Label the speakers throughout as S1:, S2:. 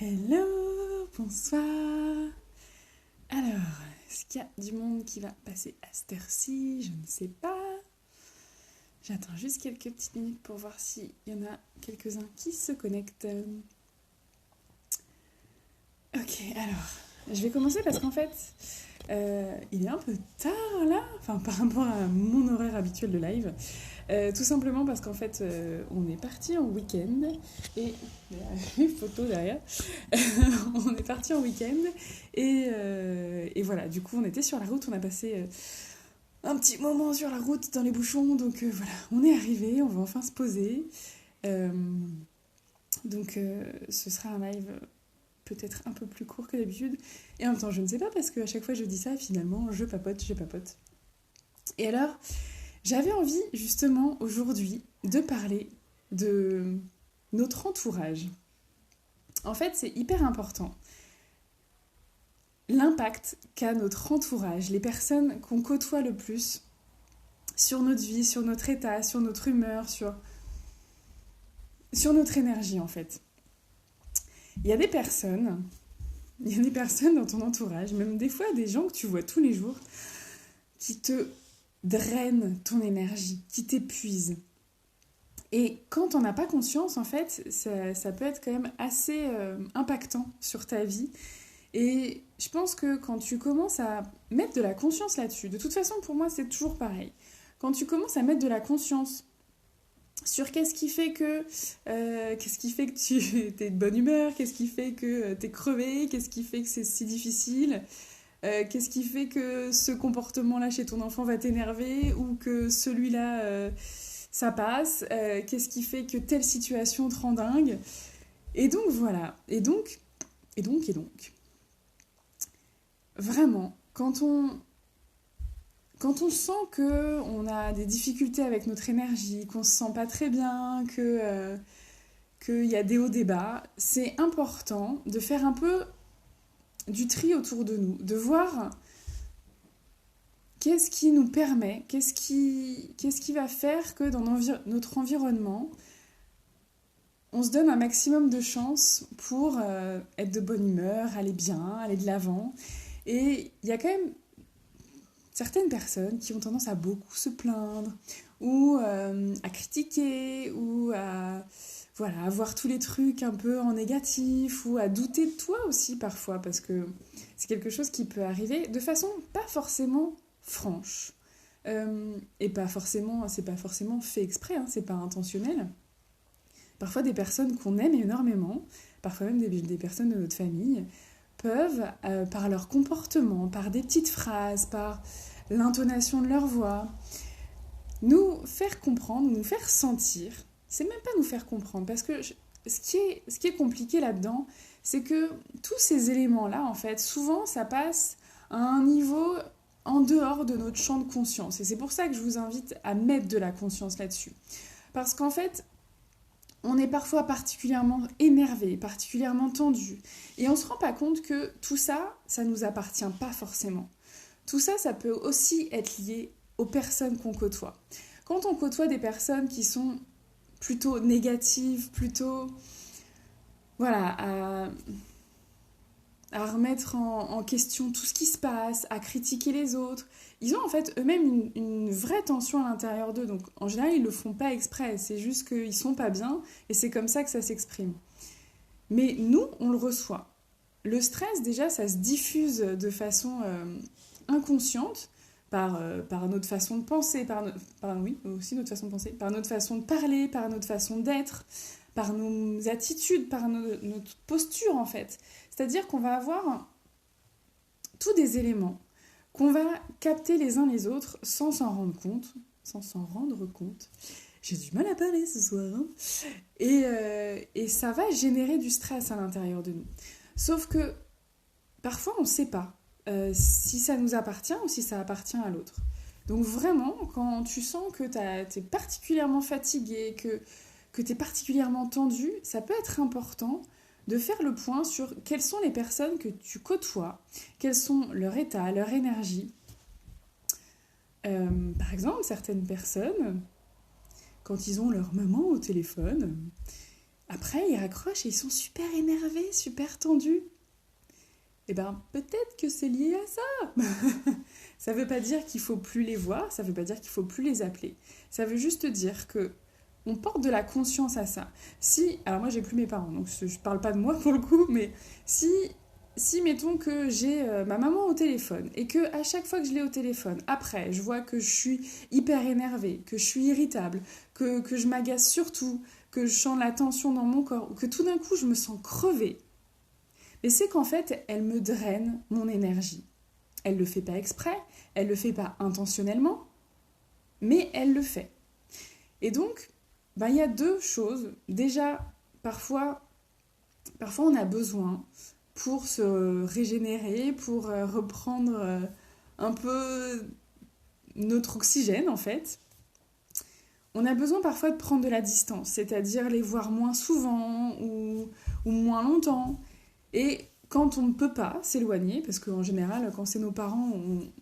S1: Hello, bonsoir. Alors, est-ce qu'il y a du monde qui va passer à cette heure-ci? Je ne sais pas. J'attends juste quelques petites minutes pour voir s'il y en a quelques-uns qui se connectent. Ok, alors, je vais commencer parce qu'en fait, il est un peu tard là, enfin par rapport à mon horaire habituel de live. Tout simplement parce qu'en fait, on est parti en week-end et il y a une photo derrière. On est parti en week-end et voilà, du coup, on était sur la route, on a passé un petit moment sur la route dans les bouchons, donc voilà, on est arrivé, on va enfin se poser. Euh, donc, ce sera un live peut-être un peu plus court que d'habitude. Et en même temps, je ne sais pas parce qu'à chaque fois je dis ça, finalement, je papote. Et alors, j'avais envie justement aujourd'hui de parler de notre entourage. En fait, c'est hyper important. L'impact qu'a notre entourage, les personnes qu'on côtoie le plus sur notre vie, sur notre état, sur notre humeur, sur notre énergie en fait. Il y a des personnes dans ton entourage, même des fois des gens que tu vois tous les jours, qui te drainent ton énergie, qui t'épuisent. Et quand on n'a pas conscience, en fait, ça peut être quand même assez impactant sur ta vie. Et je pense que quand tu commences à mettre de la conscience là-dessus, de toute façon, pour moi, c'est toujours pareil. Quand tu commences à mettre de la conscience sur qu'est-ce qui fait que tu es de bonne humeur, qu'est-ce qui fait que tu es crevé, qu'est-ce qui fait que c'est si difficile, qu'est-ce qui fait que ce comportement-là chez ton enfant va t'énerver ou que celui-là, ça passe, qu'est-ce qui fait que telle situation te rend dingue. Et donc voilà, et donc, vraiment, quand on sent qu'on a des difficultés avec notre énergie, qu'on se sent pas très bien, qu'il y a des hauts, des bas, c'est important de faire un peu du tri autour de nous, de voir qu'est-ce qui nous permet, qu'est-ce qui va faire que dans notre environnement, on se donne un maximum de chance pour être de bonne humeur, aller bien, aller de l'avant. Et il y a quand même certaines personnes qui ont tendance à beaucoup se plaindre ou à critiquer ou à voir tous les trucs un peu en négatif ou à douter de toi aussi parfois parce que c'est quelque chose qui peut arriver de façon pas forcément franche et c'est pas forcément fait exprès, hein, c'est pas intentionnel. Parfois des personnes qu'on aime énormément, parfois même des personnes de notre famille, peuvent, par leur comportement, par des petites phrases, par l'intonation de leur voix, nous faire comprendre, nous faire sentir. C'est même pas nous faire comprendre, parce que ce qui est compliqué là-dedans, c'est que tous ces éléments-là, en fait, souvent, ça passe à un niveau en dehors de notre champ de conscience. Et c'est pour ça que je vous invite à mettre de la conscience là-dessus. Parce qu'en fait, on est parfois particulièrement énervé, particulièrement tendu. Et on ne se rend pas compte que tout ça, ça ne nous appartient pas forcément. Tout ça, ça peut aussi être lié aux personnes qu'on côtoie. Quand on côtoie des personnes qui sont plutôt négatives, plutôt voilà, à remettre en question tout ce qui se passe, à critiquer les autres, ils ont en fait eux-mêmes une vraie tension à l'intérieur d'eux. Donc en général, ils ne le font pas exprès, c'est juste qu'ils ne sont pas bien et c'est comme ça que ça s'exprime. Mais nous, on le reçoit. Le stress, déjà, ça se diffuse de façon inconsciente par notre façon de penser, oui, aussi notre façon de penser, par notre façon de parler, par notre façon d'être, par nos attitudes, par notre posture en fait. C'est-à-dire qu'on va avoir tous des éléments qu'on va capter les uns les autres sans s'en rendre compte. J'ai du mal à parler ce soir. Hein. Et ça va générer du stress à l'intérieur de nous. Sauf que parfois on ne sait pas si ça nous appartient ou si ça appartient à l'autre. Donc vraiment, quand tu sens que tu es particulièrement fatigué, que tu es particulièrement tendu, ça peut être important de faire le point sur quelles sont les personnes que tu côtoies, quels sont leur état, leur énergie. Par exemple, certaines personnes, quand ils ont leur maman au téléphone, après, ils raccrochent et ils sont super énervés, super tendus. Eh bien, peut-être que c'est lié à ça. Ça ne veut pas dire qu'il ne faut plus les voir, ça ne veut pas dire qu'il ne faut plus les appeler. Ça veut juste dire que on porte de la conscience à ça. Si, alors moi, j'ai plus mes parents, donc je ne parle pas de moi pour le coup, mais si mettons que j'ai ma maman au téléphone et que à chaque fois que je l'ai au téléphone, après, je vois que je suis hyper énervée, que je suis irritable, que je m'agace surtout, que je sens la tension dans mon corps, ou que tout d'un coup, je me sens crevée, mais c'est qu'en fait, elle me draine mon énergie. Elle ne le fait pas exprès, elle ne le fait pas intentionnellement, mais elle le fait. Et donc, il y a deux choses. Déjà, parfois on a besoin, pour se régénérer, pour reprendre un peu notre oxygène, en fait, on a besoin parfois de prendre de la distance, c'est-à-dire les voir moins souvent ou moins longtemps. Et quand on ne peut pas s'éloigner, parce qu'en général, quand c'est nos parents,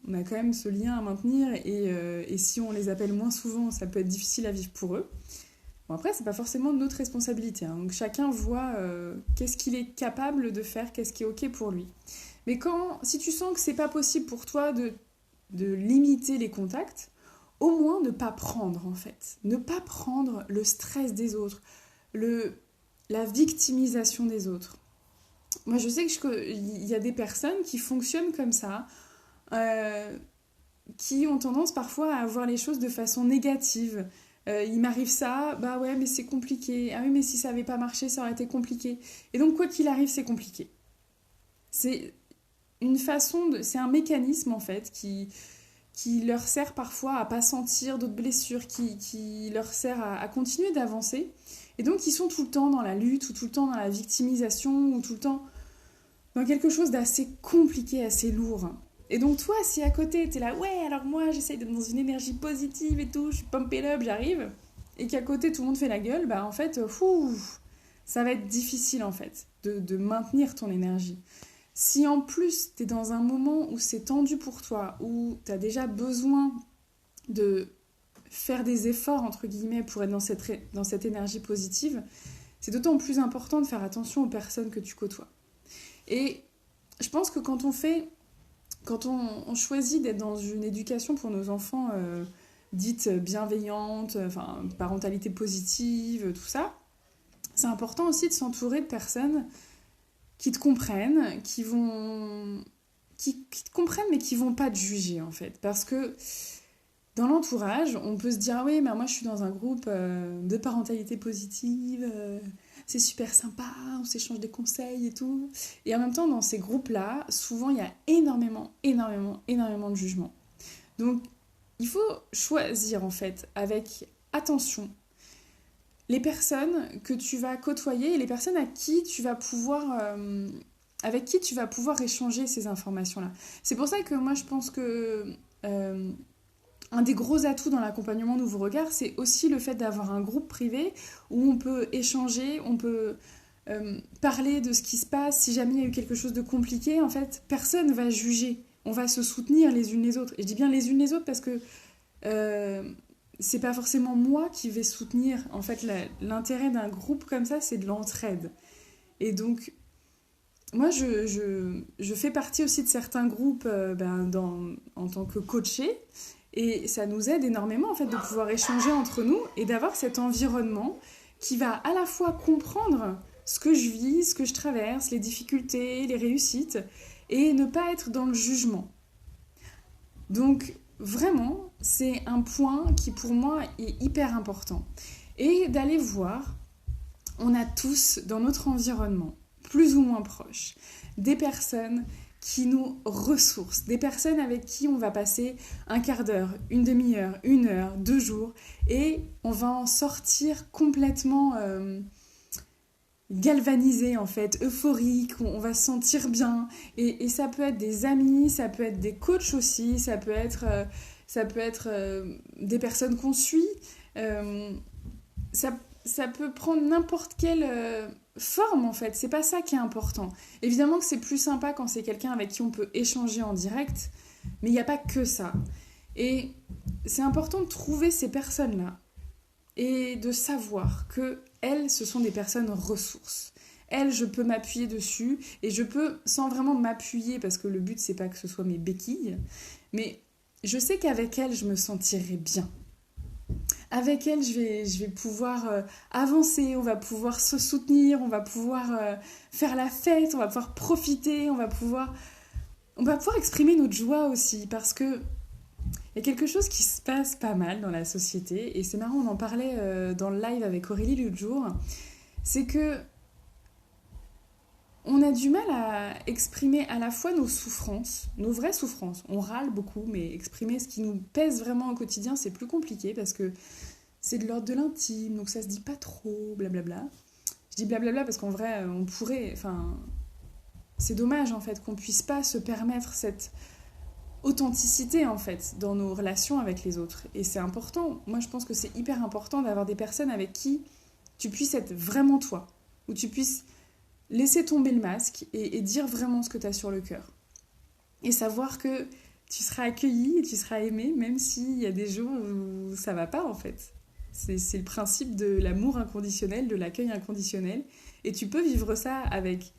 S1: on a quand même ce lien à maintenir, et si on les appelle moins souvent, ça peut être difficile à vivre pour eux. Bon, après, c'est pas forcément notre responsabilité, hein. Donc chacun voit qu'est-ce qu'il est capable de faire, qu'est-ce qui est ok pour lui. Mais si tu sens que c'est pas possible pour toi de limiter les contacts, au moins ne pas prendre en fait. Ne pas prendre le stress des autres, la victimisation des autres. Moi, je sais qu'il y a des personnes qui fonctionnent comme ça, qui ont tendance parfois à voir les choses de façon négative. Il m'arrive ça, bah ouais, mais c'est compliqué. Ah oui, mais si ça n'avait pas marché, ça aurait été compliqué. Et donc, quoi qu'il arrive, c'est compliqué. C'est c'est un mécanisme, en fait, qui leur sert parfois à pas sentir d'autres blessures, qui leur sert à continuer d'avancer. Et donc, ils sont tout le temps dans la lutte, ou tout le temps dans la victimisation, ou tout le temps dans quelque chose d'assez compliqué, assez lourd. Et donc toi, si à côté, t'es là, ouais, alors moi, j'essaye d'être dans une énergie positive et tout, je suis pumped up, j'arrive, et qu'à côté, tout le monde fait la gueule, bah en fait, ça va être difficile, en fait, de maintenir ton énergie. Si en plus, t'es dans un moment où c'est tendu pour toi, où t'as déjà besoin de faire des efforts, entre guillemets, pour être dans cette énergie positive, c'est d'autant plus important de faire attention aux personnes que tu côtoies. Et je pense que quand on choisit d'être dans une éducation pour nos enfants dite bienveillante, enfin parentalité positive, tout ça, c'est important aussi de s'entourer de personnes qui te comprennent, qui te comprennent mais qui vont pas te juger en fait. Parce que dans l'entourage, on peut se dire ah oui, mais moi je suis dans un groupe de parentalité positive, c'est super sympa, on s'échange des conseils et tout. Et en même temps, dans ces groupes-là, souvent il y a énormément de jugement. Donc il faut choisir en fait avec attention les personnes que tu vas côtoyer et les personnes avec qui tu vas pouvoir échanger ces informations-là. C'est pour ça que moi je pense que un des gros atouts dans l'accompagnement Nouveau Regard, c'est aussi le fait d'avoir un groupe privé où on peut échanger, on peut parler de ce qui se passe. Si jamais il y a eu quelque chose de compliqué, en fait, personne ne va juger. On va se soutenir les unes les autres. Et je dis bien les unes les autres parce que c'est pas forcément moi qui vais soutenir. En fait, l'intérêt d'un groupe comme ça, c'est de l'entraide. Et donc, moi, je fais partie aussi de certains groupes en tant que coachée. Et ça nous aide énormément en fait de pouvoir échanger entre nous et d'avoir cet environnement qui va à la fois comprendre ce que je vis, ce que je traverse, les difficultés, les réussites, et ne pas être dans le jugement. Donc vraiment, c'est un point qui pour moi est hyper important. Et d'aller voir, on a tous dans notre environnement, plus ou moins proche, des personnes qui nous ressourcent, des personnes avec qui on va passer un quart d'heure, une demi-heure, 1 heure, 2 jours, et on va en sortir complètement galvanisé en fait, euphorique, on va se sentir bien, et ça peut être des amis, ça peut être des coachs aussi, ça peut être des personnes qu'on suit, ça peut prendre n'importe quelle forme en fait, c'est pas ça qui est important. Évidemment que c'est plus sympa quand c'est quelqu'un avec qui on peut échanger en direct, mais il n'y a pas que ça. Et c'est important de trouver ces personnes-là et de savoir que elles, ce sont des personnes ressources. Elles, je peux m'appuyer dessus et je peux, sans vraiment m'appuyer, parce que le but, c'est pas que ce soit mes béquilles, mais je sais qu'avec elles, je me sentirai bien. Avec elles, je vais pouvoir avancer, on va pouvoir se soutenir, on va pouvoir faire la fête, on va pouvoir profiter, on va pouvoir exprimer notre joie aussi, parce que il y a quelque chose qui se passe pas mal dans la société, et c'est marrant, on en parlait dans le live avec Aurélie l'autre jour, c'est que on a du mal à exprimer à la fois nos souffrances, nos vraies souffrances. On râle beaucoup, mais exprimer ce qui nous pèse vraiment au quotidien, c'est plus compliqué parce que c'est de l'ordre de l'intime, donc ça se dit pas trop, blablabla. Je dis blablabla parce qu'en vrai, on pourrait... Enfin, c'est dommage en fait qu'on puisse pas se permettre cette authenticité en fait dans nos relations avec les autres. Et c'est important. Moi, je pense que c'est hyper important d'avoir des personnes avec qui tu puisses être vraiment toi, où tu puisses laisser tomber le masque et dire vraiment ce que tu as sur le cœur. Et savoir que tu seras accueilli et tu seras aimé, même s'il y a des jours où ça va pas, en fait. C'est le principe de l'amour inconditionnel, de l'accueil inconditionnel. Et tu peux vivre ça avec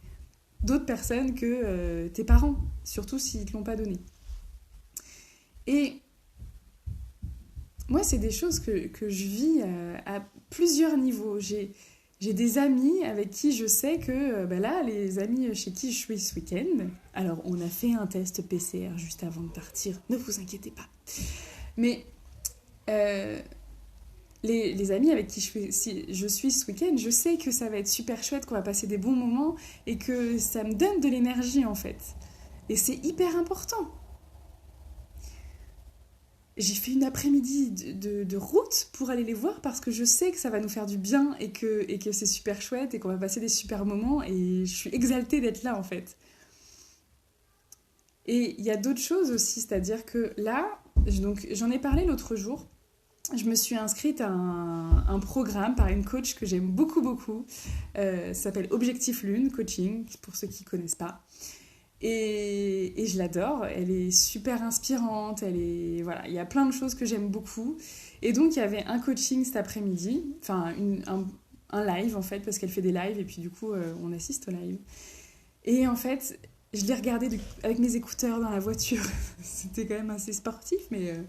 S1: d'autres personnes que tes parents, surtout s'ils ne te l'ont pas donné. Et moi, c'est des choses que je vis à plusieurs niveaux. J'ai des amis avec qui je sais que, là, les amis chez qui je suis ce week-end, alors on a fait un test PCR juste avant de partir, ne vous inquiétez pas. Mais les amis avec qui je suis ce week-end, je sais que ça va être super chouette, qu'on va passer des bons moments et que ça me donne de l'énergie en fait. Et c'est hyper important. J'ai fait une après-midi de route pour aller les voir parce que je sais que ça va nous faire du bien et que c'est super chouette et qu'on va passer des super moments et je suis exaltée d'être là en fait. Et il y a d'autres choses aussi, c'est-à-dire que là, donc, j'en ai parlé l'autre jour, je me suis inscrite à un programme par une coach que j'aime beaucoup, beaucoup. Ça s'appelle Objectif Lune Coaching, pour ceux qui ne connaissent pas. Et je l'adore, elle est super inspirante, voilà, il y a plein de choses que j'aime beaucoup. Et donc il y avait un coaching cet après-midi, enfin un live en fait, parce qu'elle fait des lives et puis du coup on assiste au live. Et en fait, je l'ai regardé avec mes écouteurs dans la voiture, c'était quand même assez sportif, mais...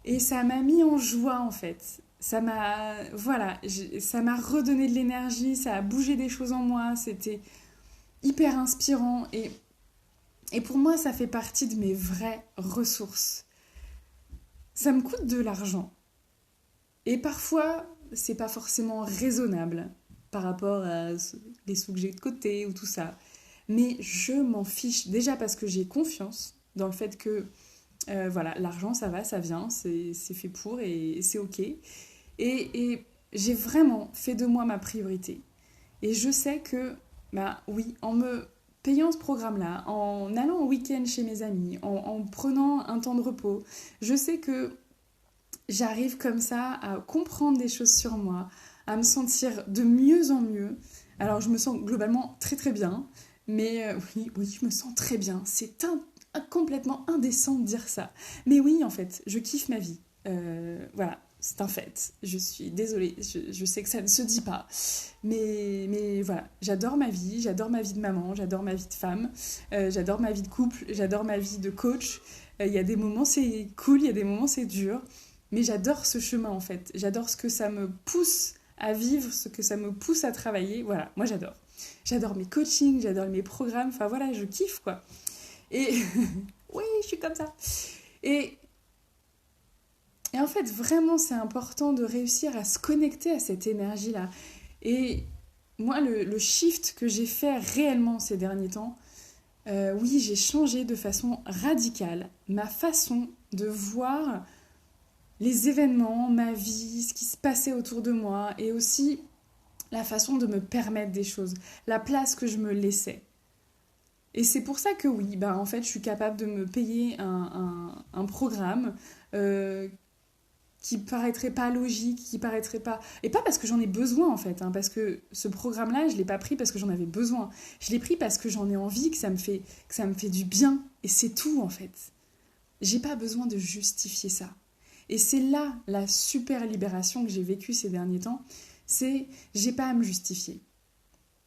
S1: Et ça m'a mis en joie en fait. Ça m'a redonné de l'énergie, ça a bougé des choses en moi, c'était hyper inspirant et pour moi, ça fait partie de mes vraies ressources. Ça me coûte de l'argent. Et parfois, c'est pas forcément raisonnable par rapport à les sous que j'ai de côté ou tout ça. Mais je m'en fiche. Déjà parce que j'ai confiance dans le fait que l'argent, ça va, ça vient, c'est fait pour et c'est ok. Et j'ai vraiment fait de moi ma priorité. Et je sais que, oui, en me payant ce programme-là, en allant au week-end chez mes amis, en prenant un temps de repos, je sais que j'arrive comme ça à comprendre des choses sur moi, à me sentir de mieux en mieux. Alors je me sens globalement très très bien, mais oui, je me sens très bien. C'est complètement indécent de dire ça. Mais oui, en fait, je kiffe ma vie. Voilà. C'est un fait, je suis désolée, je sais que ça ne se dit pas, mais voilà, j'adore ma vie de maman, j'adore ma vie de femme, j'adore ma vie de couple, j'adore ma vie de coach. Il y a des moments c'est cool, il y a des moments c'est dur, mais j'adore ce chemin en fait, j'adore ce que ça me pousse à vivre, ce que ça me pousse à travailler, voilà, moi j'adore. J'adore mes coachings, j'adore mes programmes, enfin voilà, je kiffe quoi. Et oui, je suis comme ça. Et en fait, vraiment, c'est important de réussir à se connecter à cette énergie-là. Et moi, le shift que j'ai fait réellement ces derniers temps, oui, j'ai changé de façon radicale ma façon de voir les événements, ma vie, ce qui se passait autour de moi, et aussi la façon de me permettre des choses, la place que je me laissais. Et c'est pour ça que oui, en fait, je suis capable de me payer un programme qui paraîtrait pas logique, qui paraîtrait pas... Et pas parce que j'en ai besoin, en fait, parce que ce programme-là, je l'ai pas pris parce que j'en avais besoin. Je l'ai pris parce que j'en ai envie, que ça me fait du bien. Et c'est tout, en fait. J'ai pas besoin de justifier ça. Et c'est là la super libération que j'ai vécue ces derniers temps. C'est j'ai pas à me justifier.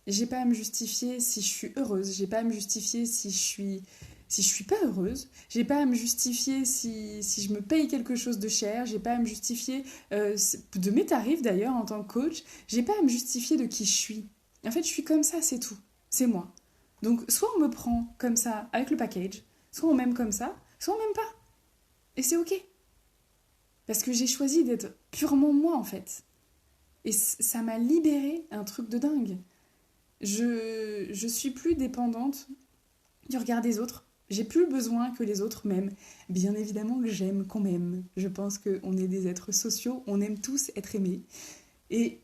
S1: J'ai pas à me justifier si je suis heureuse, j'ai pas à me justifier si je suis pas heureuse, j'ai pas à me justifier si je me paye quelque chose de cher, j'ai pas à me justifier de mes tarifs d'ailleurs en tant que coach, j'ai pas à me justifier de qui je suis. En fait, je suis comme ça, c'est tout. C'est moi. Donc, soit on me prend comme ça avec le package, soit on m'aime comme ça, soit on m'aime pas. Et c'est ok. Parce que j'ai choisi d'être purement moi en fait. Et ça m'a libéré un truc de dingue. Je suis plus dépendante du regard des autres. J'ai plus besoin que les autres m'aiment. Bien évidemment que j'aime qu'on m'aime. Je pense qu'on est des êtres sociaux, on aime tous être aimés. Et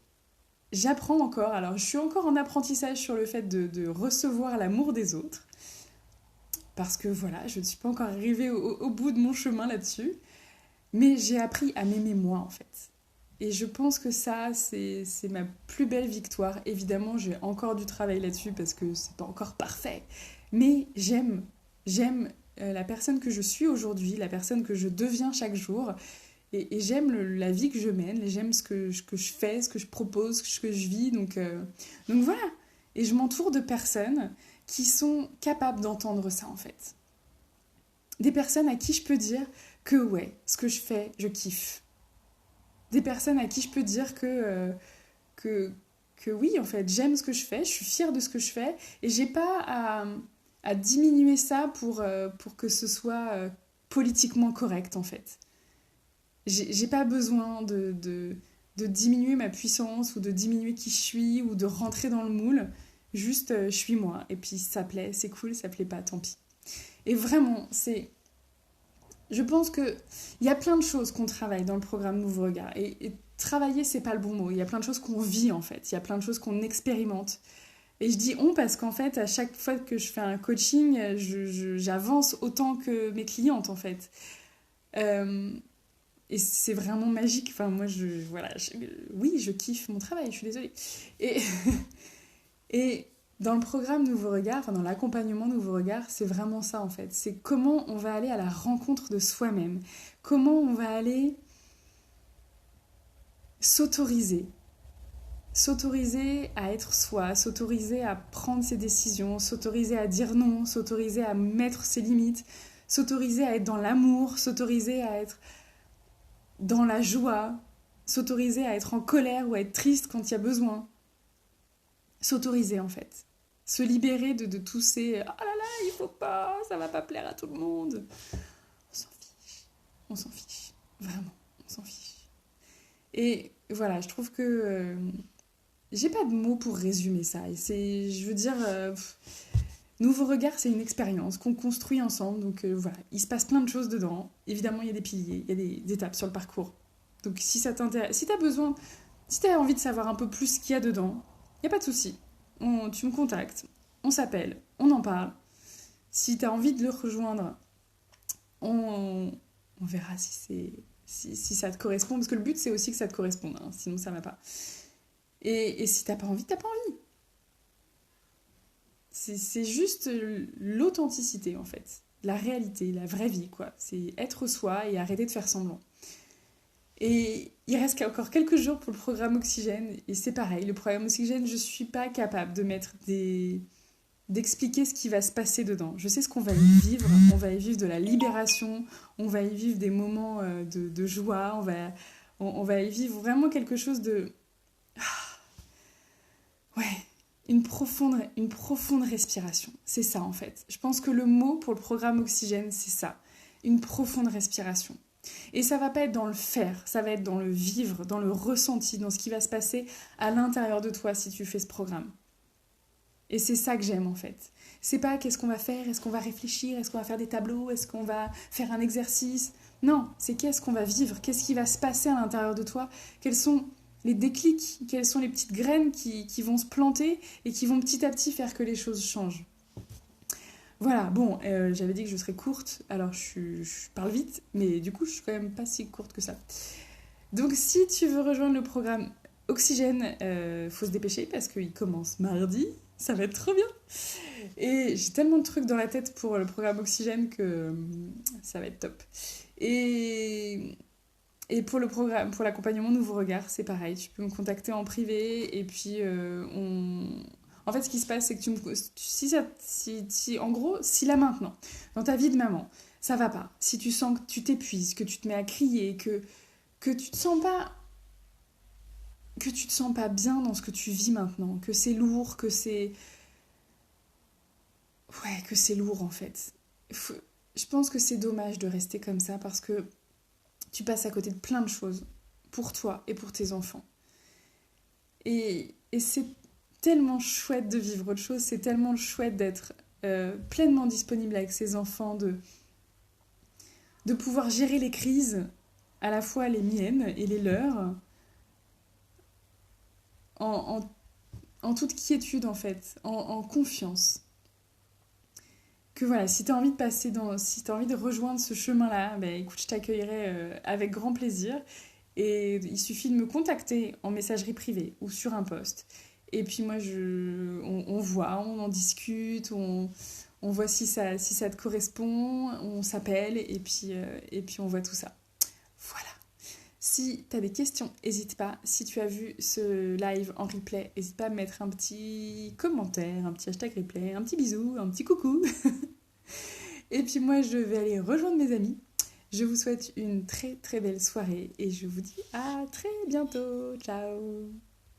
S1: j'apprends encore, alors je suis encore en apprentissage sur le fait de recevoir l'amour des autres. Parce que voilà, je ne suis pas encore arrivée au bout de mon chemin là-dessus. Mais j'ai appris à m'aimer moi en fait. Et je pense que ça, c'est ma plus belle victoire. Évidemment, j'ai encore du travail là-dessus parce que c'est pas encore parfait. Mais j'aime la personne que je suis aujourd'hui, la personne que je deviens chaque jour. Et j'aime la vie que je mène, et j'aime ce que je fais, ce que je propose, ce que je vis. Donc voilà. Et je m'entoure de personnes qui sont capables d'entendre ça en fait. Des personnes à qui je peux dire que ouais, ce que je fais, je kiffe. Des personnes à qui je peux dire que oui, en fait, j'aime ce que je fais, je suis fière de ce que je fais, et j'ai pas à diminuer ça pour que ce soit politiquement correct, en fait. J'ai pas besoin de diminuer ma puissance, ou de diminuer qui je suis, ou de rentrer dans le moule. Juste, je suis moi, et puis ça plaît, c'est cool, ça plaît pas, tant pis. Et vraiment, je pense qu'il y a plein de choses qu'on travaille dans le programme Nouveau Regard. Et travailler, c'est pas le bon mot. Il y a plein de choses qu'on vit, en fait. Il y a plein de choses qu'on expérimente. Et je dis on parce qu'en fait, à chaque fois que je fais un coaching, j'avance autant que mes clientes, en fait. Et c'est vraiment magique. Enfin, moi, oui, je kiffe mon travail, je suis désolée. Et, et dans le programme Nouveau Regard, enfin dans l'accompagnement Nouveau Regard, c'est vraiment ça en fait. C'est comment on va aller à la rencontre de soi-même. Comment on va aller s'autoriser. S'autoriser à être soi, s'autoriser à prendre ses décisions, s'autoriser à dire non, s'autoriser à mettre ses limites, s'autoriser à être dans l'amour, s'autoriser à être dans la joie, s'autoriser à être en colère ou à être triste quand il y a besoin. S'autoriser en fait. Se libérer de tous ces « Ah là là, il faut pas, ça va pas plaire à tout le monde ». On s'en fiche. On s'en fiche. Vraiment, on s'en fiche. Et voilà, je trouve que j'ai pas de mots pour résumer ça. Et je veux dire, Nouveau Regard, c'est une expérience qu'on construit ensemble. Donc voilà, il se passe plein de choses dedans. Évidemment, il y a des piliers, il y a des étapes sur le parcours. Donc si ça t'intéresse, si t'as besoin, si t'as envie de savoir un peu plus ce qu'il y a dedans, il n'y a pas de souci. Tu me contactes, on s'appelle, on en parle. Si tu as envie de le rejoindre, on verra si ça te correspond. Parce que le but, c'est aussi que ça te corresponde. Hein, sinon, ça ne va pas. Et si tu n'as pas envie, tu n'as pas envie. C'est juste l'authenticité, en fait. La réalité, la vraie vie, quoi. C'est être soi et arrêter de faire semblant. Et il reste encore quelques jours pour le programme Oxygène. Et c'est pareil, le programme Oxygène, je ne suis pas capable de d'expliquer ce qui va se passer dedans. Je sais ce qu'on va y vivre. On va y vivre de la libération, on va y vivre des moments de joie, on va y vivre vraiment quelque chose de... Ouais, une profonde respiration. C'est ça en fait. Je pense que le mot pour le programme Oxygène, c'est ça. Une profonde respiration. Et ça va pas être dans le faire, ça va être dans le vivre, dans le ressenti, dans ce qui va se passer à l'intérieur de toi si tu fais ce programme. Et c'est ça que j'aime en fait. C'est pas qu'est-ce qu'on va faire, est-ce qu'on va réfléchir, est-ce qu'on va faire des tableaux, est-ce qu'on va faire un exercice. Non, c'est qu'est-ce qu'on va vivre, qu'est-ce qui va se passer à l'intérieur de toi, quels sont les déclics, quelles sont les petites graines qui vont se planter et qui vont petit à petit faire que les choses changent. Voilà, bon, j'avais dit que je serais courte, alors je parle vite, mais du coup, je suis quand même pas si courte que ça. Donc, si tu veux rejoindre le programme Oxygène, faut se dépêcher parce qu'il commence mardi, ça va être trop bien. Et j'ai tellement de trucs dans la tête pour le programme Oxygène que ça va être top. Et Et pour le programme, pour l'accompagnement Nouveau Regard, c'est pareil. Tu peux me contacter en privé et puis En fait, ce qui se passe, c'est que en gros, si là maintenant, dans ta vie de maman, ça va pas, si tu sens que tu t'épuises, que tu te mets à crier, que tu te sens pas, que tu te sens pas bien dans ce que tu vis maintenant, que c'est lourd, que c'est lourd en fait. Je pense que c'est dommage de rester comme ça parce que tu passes à côté de plein de choses pour toi et pour tes enfants. Et c'est tellement chouette de vivre autre chose, c'est tellement chouette d'être pleinement disponible avec ses enfants, de pouvoir gérer les crises, à la fois les miennes et les leurs, en, en toute quiétude en fait, en confiance. Que voilà, si tu as envie de si tu as envie de rejoindre ce chemin-là, ben écoute, je t'accueillerai avec grand plaisir. Et il suffit de me contacter en messagerie privée ou sur un post. Et puis moi, on voit, on en discute, on voit si ça te correspond, on s'appelle et puis on voit tout ça. Voilà. Si tu as des questions, n'hésite pas. Si tu as vu ce live en replay, n'hésite pas à me mettre un petit commentaire, un petit hashtag replay, un petit bisou, un petit coucou. Et puis moi, je vais aller rejoindre mes amis. Je vous souhaite une très très belle soirée et je vous dis à très bientôt. Ciao!